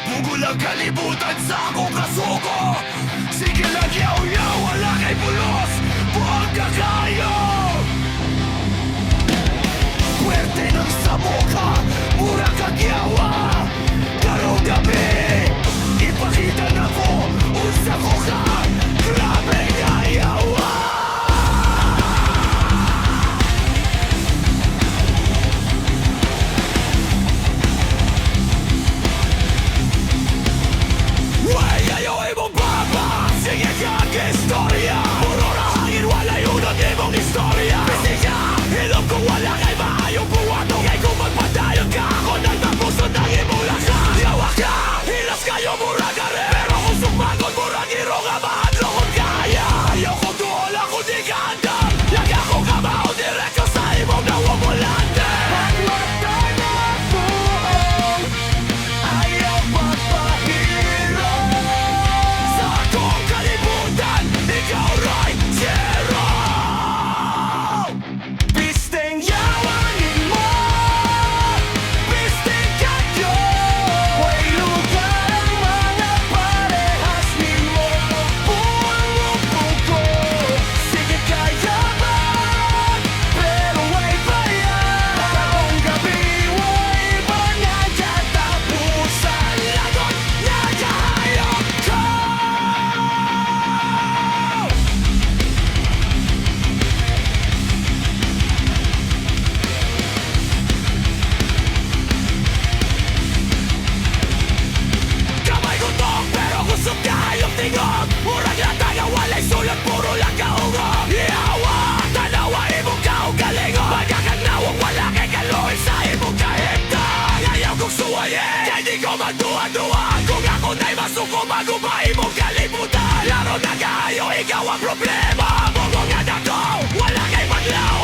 Bugol ang kalibutan sa akong kasuko. Sige lang yaw-yaw, wala kay pulos. Buang kakayo. Puwerte ng sa mukha, mura kagyawa. Karong gabi, ipakita na ko unsa ko ka. Grabe yayawa. Way, ayaw imong baba. Sige kang istorya. Puro na hangin, wala yun ang imong istorya. Pisi ka, hilom ko wala kay maayong buwato. Kay kung magpadayon ka, ako nang tapusod ang imong lakas. Yawa ka, hilas kayo mura ka rin. Pero kung sumagod, mura giro nga mahadlokon kaya. Ayaw ko doon ako di ka andam. Yaga ko kamao, direko sa imong nawamulante. Pagmata na ako, ayaw magpahiro. Sa akong kalibutan, ikaw ray zero. Pisteng yawanin mo, pisteng kayo. Way lugar ang mga parehas ni mo. Buong upo ko, sige kayaman, pero way bayan. Karong gabi, way mga katapusan. Lagot na kahayop ko. Kamay ko tong pero kusog kahayop tingog. Murag lataga walay sulat, puro lang kaungog. Ihawa, tanawa imong kaugalingon. Magkakanawag wala kay kaluoy sa imong kahimtang. Ayaw kong suwayin, kaya di ko magduwa-duwaan. Kung ako na'y masuko, maguba imong kalimutan. Laro na kayo, ikaw ang problema. Bubong nga ako, wala kay madlaw.